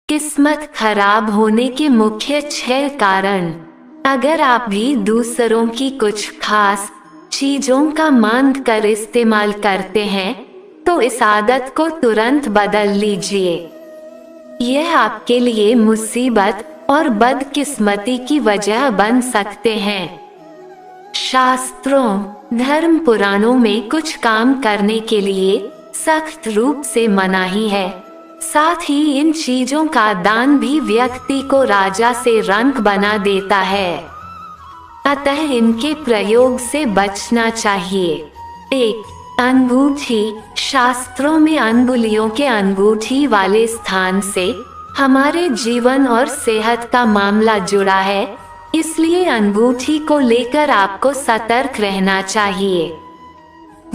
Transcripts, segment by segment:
किस्मत खराब होने के मुख्य 6 कारण। अगर आप भी दूसरों की कुछ खास चीजों का मांग कर इस्तेमाल करते हैं तो इस आदत को तुरंत बदल लीजिए। यह आपके लिए मुसीबत और बदकिस्मती की वजह बन सकते हैं। शास्त्रों, धर्म पुराणों में कुछ काम करने के लिए सख्त रूप से मनाही है। साथ ही इन चीजों का दान भी व्यक्ति को राजा से रंक बना देता है, अतः इनके प्रयोग से बचना चाहिए। 1. अंगूठी। शास्त्रों में अंगुलियों के अंगूठी वाले स्थान से हमारे जीवन और सेहत का मामला जुड़ा है, इसलिए अंगूठी को लेकर आपको सतर्क रहना चाहिए।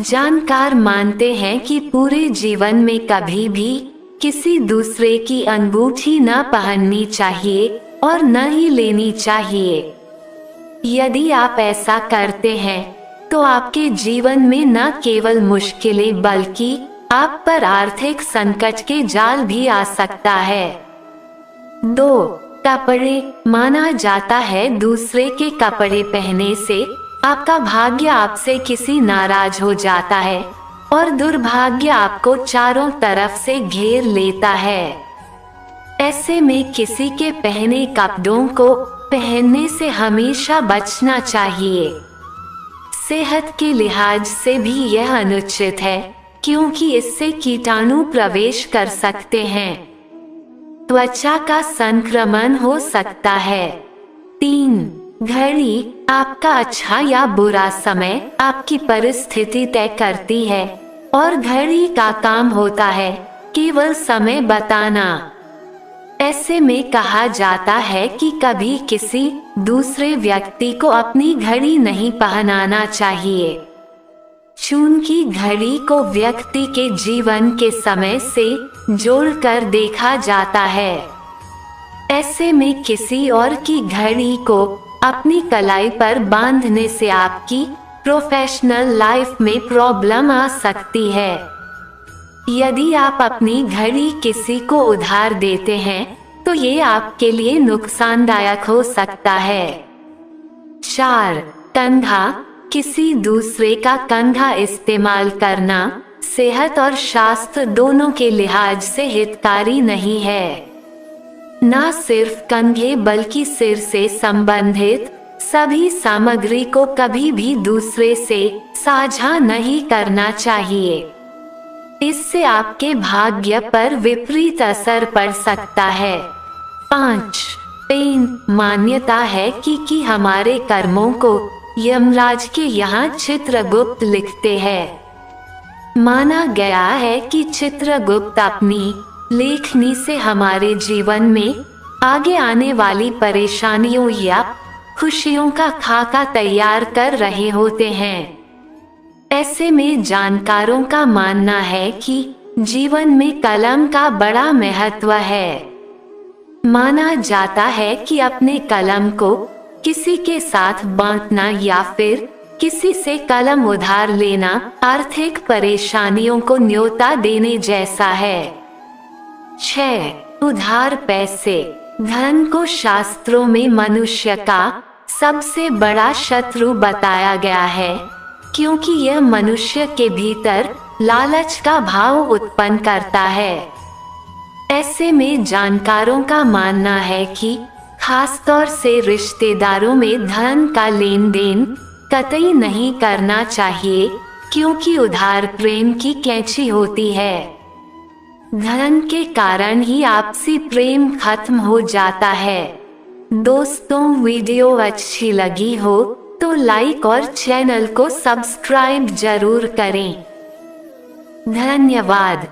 जानकार मानते हैं कि पूरे जीवन में कभी भी किसी दूसरे की अंगूठी न पहननी चाहिए और न ही लेनी चाहिए। यदि आप ऐसा करते हैं तो आपके जीवन में न केवल मुश्किलें बल्कि आप पर आर्थिक संकट के जाल भी आ सकता है। 2. कपड़े। माना जाता है दूसरे के कपड़े पहनने से आपका भाग्य आपसे किसी नाराज हो जाता है और दुर्भाग्य आपको चारों तरफ से घेर लेता है। ऐसे में किसी के पहने कपड़ों को पहनने से हमेशा बचना चाहिए। सेहत के लिहाज से भी यह अनुचित है क्योंकि इससे कीटाणु प्रवेश कर सकते हैं। त्वचा का संक्रमण हो सकता है। 3. घड़ी। आपका अच्छा या बुरा समय आपकी परिस्थिति तय करती है और घड़ी का काम होता है केवल समय बताना। ऐसे में कहा जाता है कि कभी किसी दूसरे व्यक्ति को अपनी घड़ी नहीं पहनाना चाहिए। चूंकि घड़ी को व्यक्ति के जीवन के समय से जोड़कर देखा जाता है, ऐसे में किसी और की घड़ी को अपनी कलाई पर बांधने से आपकी प्रोफेशनल लाइफ में प्रॉब्लम आ सकती है। यदि आप अपनी घड़ी किसी को उधार देते हैं तो ये आपके लिए नुकसानदायक हो सकता है। 4. कंधा। किसी दूसरे का कंधा इस्तेमाल करना सेहत और शास्त्र दोनों के लिहाज से हितकारी नहीं है। न सिर्फ कंधे बल्कि सिर से संबंधित सभी सामग्री को कभी भी दूसरे से साझा नहीं करना चाहिए। इससे आपके भाग्य पर विपरीत असर पड़ सकता है। 5. पेन। मान्यता है कि हमारे कर्मों को यमराज के यहाँ चित्रगुप्त लिखते हैं। माना गया है कि चित्रगुप्त अपनी लेखनी से हमारे जीवन में आगे आने वाली परेशानियों या खुशियों का खाका तैयार कर रहे होते हैं। ऐसे में जानकारों का मानना है कि जीवन में कलम का बड़ा महत्व है। माना जाता है कि अपने कलम को किसी के साथ बांटना या फिर किसी से कलम उधार लेना आर्थिक परेशानियों को न्योता देने जैसा है। 6. उधार पैसे। धन को शास्त्रों में मनुष्य का सबसे बड़ा शत्रु बताया गया है क्योंकि यह मनुष्य के भीतर लालच का भाव उत्पन्न करता है। ऐसे में जानकारों का मानना है कि खासतौर से रिश्तेदारों में धन का लेन देन कतई नहीं करना चाहिए क्योंकि उधार प्रेम की कैंची होती है। धन के कारण ही आपसी प्रेम खत्म हो जाता है। दोस्तों, वीडियो अच्छी लगी हो तो लाइक और चैनल को सब्सक्राइब जरूर करें। धन्यवाद।